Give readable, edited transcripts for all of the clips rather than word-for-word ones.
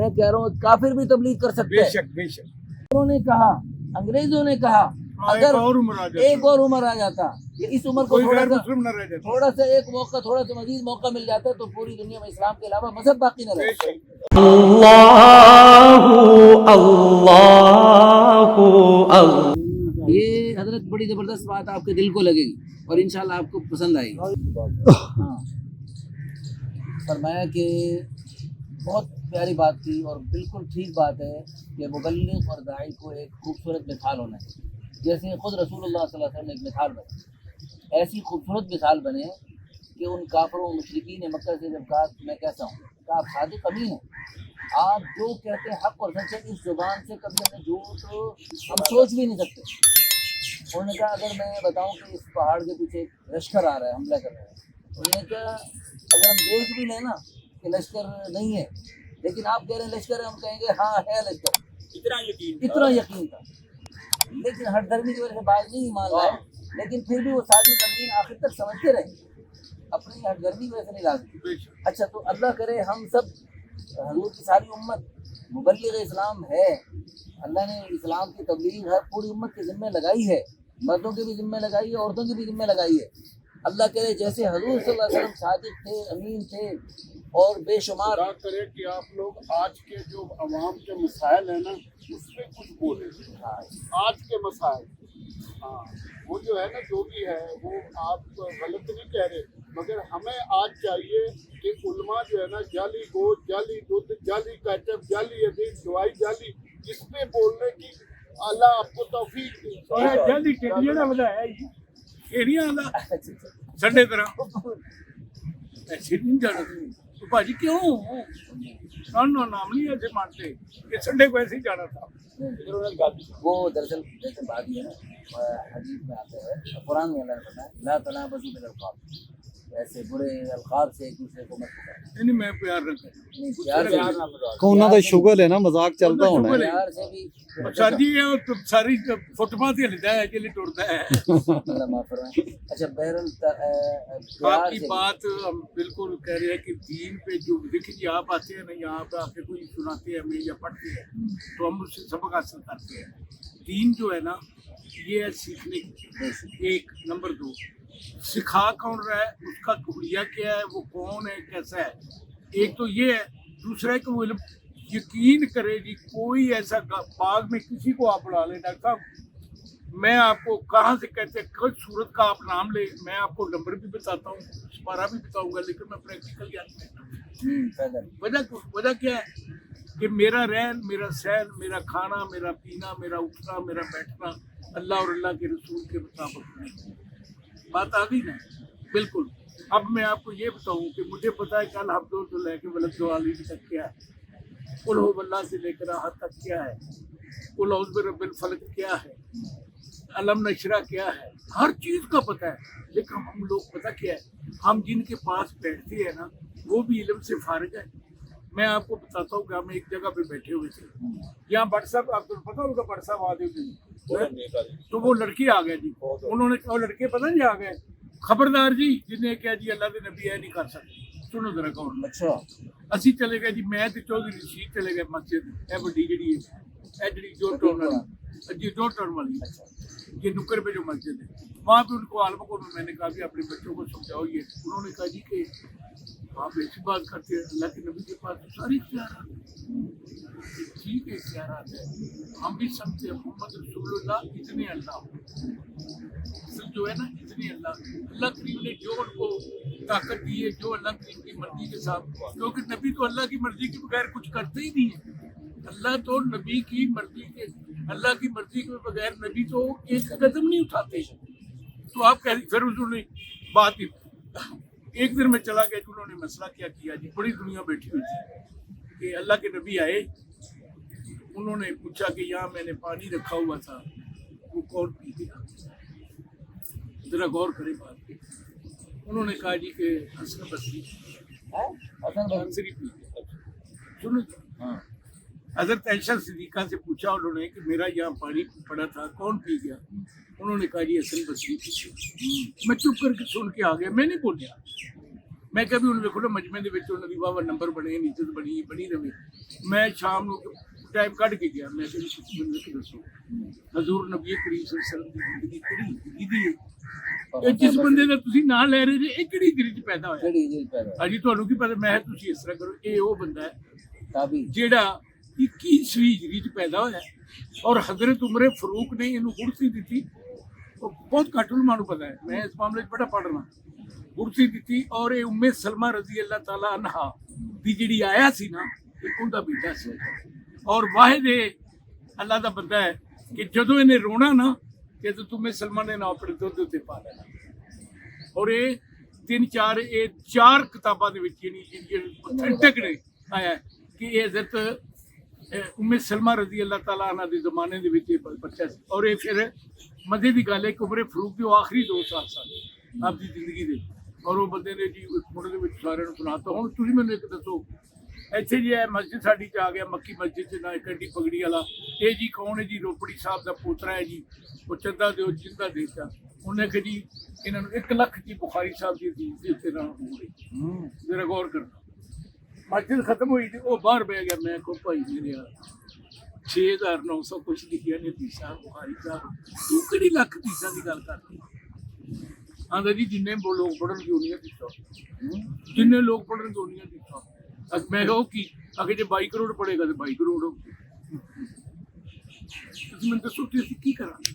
میں کہہ رہا ہوں کافر بھی تبلیغ کر سکتے ہیں. بے شک انہوں نے کہا, انگریزوں نے کہا اگر ایک اور عمر آ جاتا کہ اس عمر کو تھوڑا سا ایک موقع, تھوڑا سا مزید موقع مل جاتا تو پوری دنیا میں اسلام کے علاوہ مذہب باقی نہ رہتا. یہ حضرت بڑی زبردست بات آپ کے دل کو لگے گی اور انشاءاللہ آپ کو پسند آئے گی. ہاں, فرمایا کہ بہت پیاری بات تھی اور بالکل ٹھیک بات ہے کہ مبلغ اور داعی کو ایک خوبصورت مثال ہونا ہے. جیسے خود رسول اللہ صلی اللہ علیہ وسلم نے ایک مثال بنے, ایسی خوبصورت مثال بنے کہ ان کافروں مشرکین مکہ سے جب کہا میں کیسا ہوں, کہ آپ صادق امین ہیں, آپ جو کہتے ہیں حق اور سچ ہے, اس زبان سے کبھی ہمیں جھوٹ ہم سوچ بھی نہیں سکتے. انہوں نے کہا اگر میں بتاؤں کہ اس پہاڑ کے پیچھے ایک لشکر آ رہا ہے, حملہ کر رہا ہے, انہوں نے کہا اگر ہم دیکھ بھی لیں نا کہ لشکر نہیں ہے, لیکن آپ کہہ رہے ہیں لشکر ہے, ہم کہیں گے ہاں ہے لشکر. اتنا یقین تھا, لیکن ہر دھرمی کی وجہ سے بات نہیں مان رہا, لیکن پھر بھی وہ ساری زمین آخر تک سمجھتے رہے, اپنی ہر دھرمی کی وجہ سے نہیں لازمی. اچھا تو اللہ کرے ہم سب حضور کی ساری امت مبلغ اسلام ہے, اللہ نے اسلام کی تبلیغ ہر پوری امت کے ذمہ لگائی ہے, مردوں کے بھی ذمہ لگائی ہے, عورتوں کے بھی ذمہ لگائی ہے. اللہ کرے جیسے حضور صلی اللہ علیہ وسلم صادق تھے, امین تھے اور بے شمار. اللہ کرے کہ آپ لوگ آج کے جو عوام کے مسائل ہیں نا اس پہ کچھ بولیں. آج کے مسائل, ہاں وہ جو ہے نا جو بھی ہے وہ آپ غلط نہیں کہہ رہے, مگر ہمیں آج چاہیے کہ علماء جو ہے نا جعلی گوشت, جعلی دودھ, جعلی کیچپ, جعلی حدیث, دوائی جعلی, اس پہ بولنے کی اللہ آپ کو توفیق دے. جعلی ٹیڑیاں نہ بجائے ٹیڑیاں اللہ سنڈے طرح ایسے نہیں جانا تو بھاجی کیوں نام نہیں ایسے مانتے کہ سنڈے کو ایسے ہی جانا تھا. وہ دراصل جیسے بات یہ ہے نا, حدیث میں آتا ہے, قرآن میں اللہ نے فرمایا لا تنابزوا بالالقاب, ایسے برے القاب سے ایک دوسرے کو مت پکارو. نہیں میں پیار رکھتا ہوں کونا دا شغل ہے نا, مذاق چلتا ہونا ہے. پیار سے بھی ساری ساری فٹبال سے لیتا ہے جلی ٹوڑتا ہے. اللہ معاف فرمائے. اچھا بہرحال آپ پیار کی سے بات ہم بالکل کہہ رہے ہیں کہ دین پہ جو دیکھیں جی آپ آتے ہیں نا یہاں پہ آ کے کوئی سناتے ہیں ہمیں یا پڑھتے ہیں تو ہم اس سے سبق حاصل کرتے ہیں. دین جو ہے نا یہ ہے سیکھنے کی, ایک نمبر 2 سکھا کون رہا ہے, اس کا حلیہ کیا ہے, وہ کون ہے, کیسا ہے, ایک تو یہ ہے. دوسرا ہے کہ وہ علم یقین کرے گی, کوئی ایسا باغ میں کسی کو آپ بڑھا لیں ڈاکٹر صاحب, میں آپ کو کہاں سے کہتے ہیں کچھ صورت کا آپ نام لے, میں آپ کو نمبر بھی بتاتا ہوں, سپارہ بھی بتاؤں گا, لیکن میں پریکٹیکل یاد نہیں. وجہ کیا ہے کہ میرا رہن, میرا سہن, میرا کھانا, میرا پینا, میرا اٹھنا, میرا بیٹھنا اللہ اور اللہ کے رسول کے مطابق نہیں. بات آ گئی نا بالکل. اب میں آپ کو یہ بتاؤں کہ مجھے پتا ہے کہ الحمد سے لے کے ولد عالم تک کیا ہے, قل هو اللہ سے لے کر راحت تک کیا ہے, قل اعوذ برب الفلق کیا ہے, علم نشرہ کیا ہے, ہر چیز کا پتہ ہے. لیکن ہم لوگ پتہ کیا ہے, ہم جن کے پاس بیٹھتے ہیں نا وہ بھی علم سے فارغ ہے. میں آپ کو بتاتا ہوں کہ ہم ایک جگہ پہ بیٹھے ہوئے تھے, یہاں بٹ صاحب آپ کو پتا ہوگا, بٹ صاحب آ گئے تو وہ لڑکی آ گئے جی, انہوں نے کہا لڑکے پتہ نہیں آ گئے, خبردار جی جنہیں کیا جی اللہ کے نبی ہے نہیں کر سکتے. سنو ذرا کون. اچھا اسی چلے گئے جی, میں تو چودھری رشید چلے گئے مسجد اے بڑی جڑی ہے, اے جڑی جو ٹرن والی جی, جو ٹرن والی یہ نکر پہ جو مسجد ہے, وہاں پہ ان کو عالم کو میں نے کہا کہ اپنے بچوں کو سمجھاؤ. یہ انہوں نے کہا جی کہ آپ ایسی بات کرتے ہیں, اللہ کے نبی کے پاس ساری اختیارات ہیں. ٹھیک ہے اختیارات ہے, ہم بھی سمجھتے ہیں محمد رسول اللہ اتنے اللہ اصل جو ہے نا اتنے اللہ. اللہ کریم نے جو ان کو طاقت دی ہے, جو اللہ کریم کی مرضی کے ساتھ, کیونکہ نبی تو اللہ کی مرضی کے بغیر کچھ کرتے ہی نہیں ہے. اللہ تو نبی کی مرضی کے, اللہ کی مرضی کے بغیر نبی تو ایک قدم نہیں اٹھاتے. تو آپ کہہ پھر حضور نے بات ہی ایک دن میں چلا گیا, انہوں نے مسئلہ کیا جی, بڑی دنیا بیٹھی ہوئی تھی کہ اللہ کے نبی آئے, انہوں نے پوچھا کہ یہاں میں نے پانی رکھا ہوا تھا وہ کون پی گیا, ذرا غور کرے بات پہ. انہوں نے کہا جی کہ حسن بصری پی گیا. سنو حضرت عائشہ صدیقہ سے پوچھا انہوں نے کہ میرا یہاں پانی پڑا تھا کون پی گیا, انہوں نے کہا جی حسن بصری پی گیا. میں چپ کر کے سن کے آ گیا, میں نہیں بولیا, ਮੈਂ ਕਿਹਾ ਵੀ ਹੁਣ ਵੇਖੋ ਨਾ ਮਜਮੇ ਦੇ ਵਿੱਚ ਉਹਨਾਂ ਦੀ ਵਾਵਾ ਨੰਬਰ ਬਣੇ, ਨੀਚਤ ਬਣੀ ਰਵੇ। ਮੈਂ ਸ਼ਾਮ ਨੂੰ ਟਾਈਮ ਕੱਢ ਕੇ ਗਿਆ, ਮੈਂ ਕਿਹਾ ਜੀ ਤੁਸੀਂ ਮੈਨੂੰ ਇੱਕ ਦੱਸੋ ਹਜ਼ੂਰ ਨਬੀ ਕਰੀਮ ਸੱਲੱਲਾਹੁ ਅਲੈਹਿ ਵਸੱਲਮ ਦੀ ਜ਼ਿੰਦਗੀ ਕਿਹਦੀ ਹੈ? ਇਹ ਜਿਸ ਬੰਦੇ ਦਾ ਤੁਸੀਂ ਨਾਂ ਲੈ ਰਹੇ ਜੇ ਇਹ ਕਿਹੜੀ ਹਿਜਰੀ 'ਚ ਪੈਦਾ ਹੋਇਆ? ਕਿਹੜੀ ਹਿਜਰੀ 'ਚ ਪੈਦਾ ਹੋਇਆ? ਹਾਂਜੀ ਤੁਹਾਨੂੰ ਕੀ ਪਤਾ? ਮੈਂ ਤੁਸੀਂ ਇਸ ਤਰ੍ਹਾਂ ਕਰੋ, ਇਹ ਉਹ ਬੰਦਾ ਹੈ ਤਾਬੀ ਜਿਹੜਾ 21ਵੀਂ ਹਿਜਰੀ 'ਚ ਪੈਦਾ ਹੋਇਆ ਔਰ ਹਜ਼ਰਤ ਉਮਰ ਫਾਰੂਕ ਨੇ ਇਹਨੂੰ ਗੁਰਸੀ ਦਿੱਤੀ। ਉਹ ਬਹੁਤ ਘੱਟ ਉਲਮਾ ਨੂੰ ਪਤਾ ਹੈ, ਮੈਂ ਇਸ ਮਾਮਲੇ 'ਚ ਬੜਾ ਪੜ੍ਹਨਾ। ਗੁਰਸੀ ਦਿੱਤੀ ਔਰ ਇਹ ਉਮੇ ਸਲਮਾ ਰਜ਼ੀ ਅੱਲਾਹ ਤਾਲਾ ਅਨਹਾ ਦੀ ਜਿਹੜੀ ਆਇਆ ਸੀ ਨਾ, ਇਹ ਉਹਦਾ ਬੇਟਾ ਸੀ। ਔਰ ਵਾਹਿਦ ਅੱਲਾਹ ਦਾ ਬੰਦਾ ਹੈ ਕਿ ਜਦੋਂ ਇਹਨੇ ਰੋਣਾ ਨਾ ਕਿ ਤੁਮੇ ਸਲਮਾ ਨੇ ਨਾ ਆਪਣੇ ਦੁੱਧ ਉੱਤੇ ਪਾ ਲੈਣਾ। ਔਰ ਇਹ ਇਹ ਚਾਰ ਕਿਤਾਬਾਂ ਦੇ ਵਿੱਚ ਜਿਹੜੀ ਅਥੈਂਟਿਕ ਨੇ ਆਇਆ ਕਿ ਇਹ ਹਜ਼ਰਤ ਉਮੇ ਸਲਮਾ ਰਜ਼ੀ ਅੱਲਾਹ ਤਾਲਾ ਅਨਹਾ ਦੇ ਜ਼ਮਾਨੇ ਦੇ ਵਿੱਚ ਇਹ ਬੱਚਾ ਸੀ। ਔਰ ਇਹ ਫਿਰ ਮਜ਼ੇ ਦੀ ਗੱਲ ਹੈ ਕਿ ਉਮਰ ਫਾਰੂਕ ਦੇ ਆਖਰੀ 2 ਸਾਲ ਸਨ ਆਪਦੀ ਜ਼ਿੰਦਗੀ ਦੇ। ਔਰ ਉਹ ਬੰਦੇ ਨੇ ਜੀ ਮੁੰਡੇ ਦੇ ਵਿੱਚ ਸਾਰਿਆਂ ਨੂੰ ਸੁਣਾਤਾ। ਹੁਣ ਤੁਸੀਂ ਮੈਨੂੰ ਇੱਕ ਦੱਸੋ, ਇੱਥੇ ਜੀ ਇਹ ਮਸਜਿਦ ਸਾਡੀ 'ਚ ਆ ਗਿਆ, ਮੱਕੀ ਮਸਜਿਦ 'ਚ ਨਾ ਇੱਕ ਅੱਡੀ ਪਗੜੀ ਵਾਲਾ, ਇਹ ਜੀ ਕੌਣ ਹੈ ਜੀ? ਰੋਪੜੀ ਸਾਹਿਬ ਦਾ ਪੋਤਰਾ ਹੈ ਜੀ, ਉਹ ਚੰਦਾ ਦਿਓ ਜਿੰਦਾ ਦੇਤਾ। ਉਹਨੇ ਕਿ ਜੀ ਇਹਨਾਂ ਨੂੰ 1 ਲੱਖ ਜੀ ਬੁਖਾਰੀ ਸਾਹਿਬ ਦੀ ਹਦੀਸ ਦੇ ਉੱਤੇ ਨਾਲ ਹੋ ਗਈ। ਜਰਾ ਗੌਰ ਕਰਨਾ, ਮਸਜਿਦ ਖਤਮ ਹੋਈ ਤੇ ਉਹ ਬਾਹਰ ਬਹਿ ਗਿਆ। ਮੈਂ ਕਹੋ ਭਾਈ ਮੇਰੇ 6900 ਕੁਛ ਲਿਖਿਆ ਨੇ ਹਦੀਸਾਂ ਬੁਖਾਰੀ ਸਾਹਿਬ, ਤੂੰ ਕਿਹੜੀ ਲੱਖ ਹਦੀਸਾਂ ਦੀ ਗੱਲ ਕਰਦੀ? ਆਂਦਾ ਜੀ ਜਿੰਨੇ ਲੋਕ ਪੜ੍ਹਨਗੇ ਉਨੀਆਂ ਹਦੀਸਾਂ, ਜਿੰਨੇ ਲੋਕ ਪੜ੍ਹਨਗੇ ਉਨੀਆਂ ਹਦੀਸਾਂ। ਮੈਂ ਕਿਹਾ ਉਹ ਕੀ? ਅਗੇ ਜੇ 22 ਕਰੋੜ ਪੜੇਗਾ ਤੇ 22 ਕਰੋੜ ਹੋ। ਤੁਸੀਂ ਮੈਨੂੰ ਦੱਸੋ ਕਿ ਅਸੀਂ ਕੀ ਕਰਾਂਗੇ?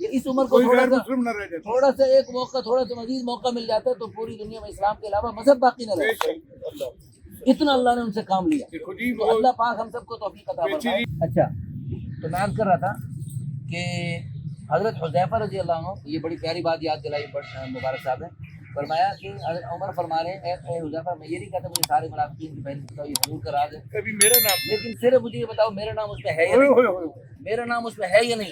یہ اس عمر کو کوئی تھوڑا غیر سا مسلم نہ رہ جاتا تھوڑا سا ایک موقع تھوڑا سا مزید موقع مل جاتا ہے تو پوری دنیا میں اسلام کے علاوہ مذہب باقی نہ بے رہتا. شک اللہ اتنا اللہ نے ان سے کام لیا. دیکھو جی تو اللہ پاک ہم سب کو توفیق عطا فرمائے. اچھا تو میں عرض کر رہا تھا کہ حضرت حذیفہ رضی اللہ عنہ, یہ بڑی پیاری بات یاد دلائی مبارک صاحب نے, فرمایا کہ عمر فرما رہے ہیں اے حذیفہ میں یہ نہیں کہتا مجھے سارے منافقین کی فہرست بتاؤ, یہ حضور کا راز ہے, کبھی میرا نام لیکن صرف مجھے یہ بتاؤ میرا نام اس میں ہے یا نہیں, میرا نام اس میں ہے یا نہیں.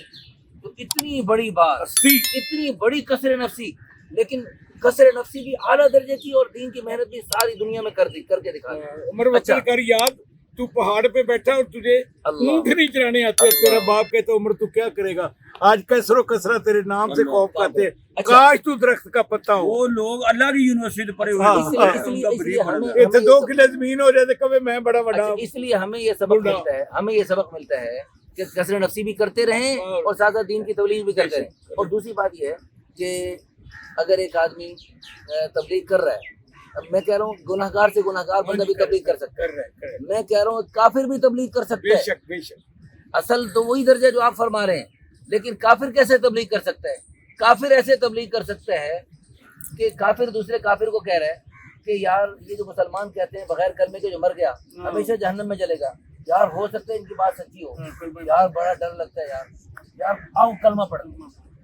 تو اتنی بڑی بات, اتنی بڑی کسر نفسی, لیکن کسر نفسی بھی اعلیٰ درجے کی اور دین کی محنت بھی ساری دنیا میں کر کے دکھا. عمر وکیل کر یاد تو پہاڑ پہ بیٹھا اور تجھے اونٹ نہیں چرانے آتے, تیرا باپ کہتا عمر تو کیا کرے گا, آج کسر و کسرہ تیرے نام سے خوف کرتے, کاش تو درخت کا پتا ہو. وہ لوگ اللہ کی یونیورسٹی پڑھے ہوئے اتنے 2 کلے زمین ہو جاتے کبھی میں بڑا بڑا. اس لیے ہمیں یہ سبق ملتا ہے کہ کسر نفسی بھی کرتے رہیں اور ساتھ ساتھ دین کی تبلیغ بھی کرتے رہیں. اور دوسری بات یہ ہے کہ اگر ایک آدمی تبلیغ کر رہا ہے, اب میں کہہ رہا ہوں گناہ گار سے گناہ گار بندہ بھی تبلیغ کر سکتا ہے, میں کہہ رہا ہوں کافر بھی تبلیغ کر سکتا بے ہے. شک بے شک اصل تو وہی درجہ جو آپ فرما رہے ہیں, لیکن کافر کیسے تبلیغ کر سکتا ہے؟ کافر ایسے تبلیغ کر سکتا ہے کہ کافر دوسرے کافر کو کہہ رہا ہے کہ یار یہ جو مسلمان کہتے ہیں بغیر کلمے کے جو مر گیا ہمیشہ جہنم میں جلے گا, یار ہو سکتا ہے ان کی بات سچی ہو, یار بڑا ڈر لگتا ہے یار آؤ کلمہ پڑھ.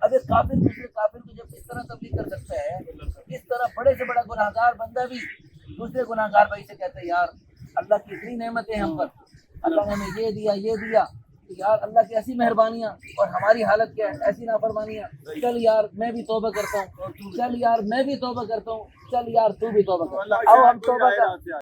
اب ایک کافر دوسرے کافر کو جب اس طرح تبلیغ کر سکتا ہے, اس طرح بڑے سے بڑا گناہ گار بندہ بھی دوسرے گناہ گار بھائی سے کہتا ہے یار اللہ کی اتنی نعمتیں ہم پر, اللہ نے ہمیں یہ دیا کہ یار اللہ کی ایسی مہربانیاں اور ہماری حالت کیا ہے, ایسی نافرمانیاں, چل یار میں بھی توبہ کرتا ہوں, چل یار میں بھی توبہ کرتا ہوں, چل یار تو بھی توبہ کر, آؤ ہم توبہ کر.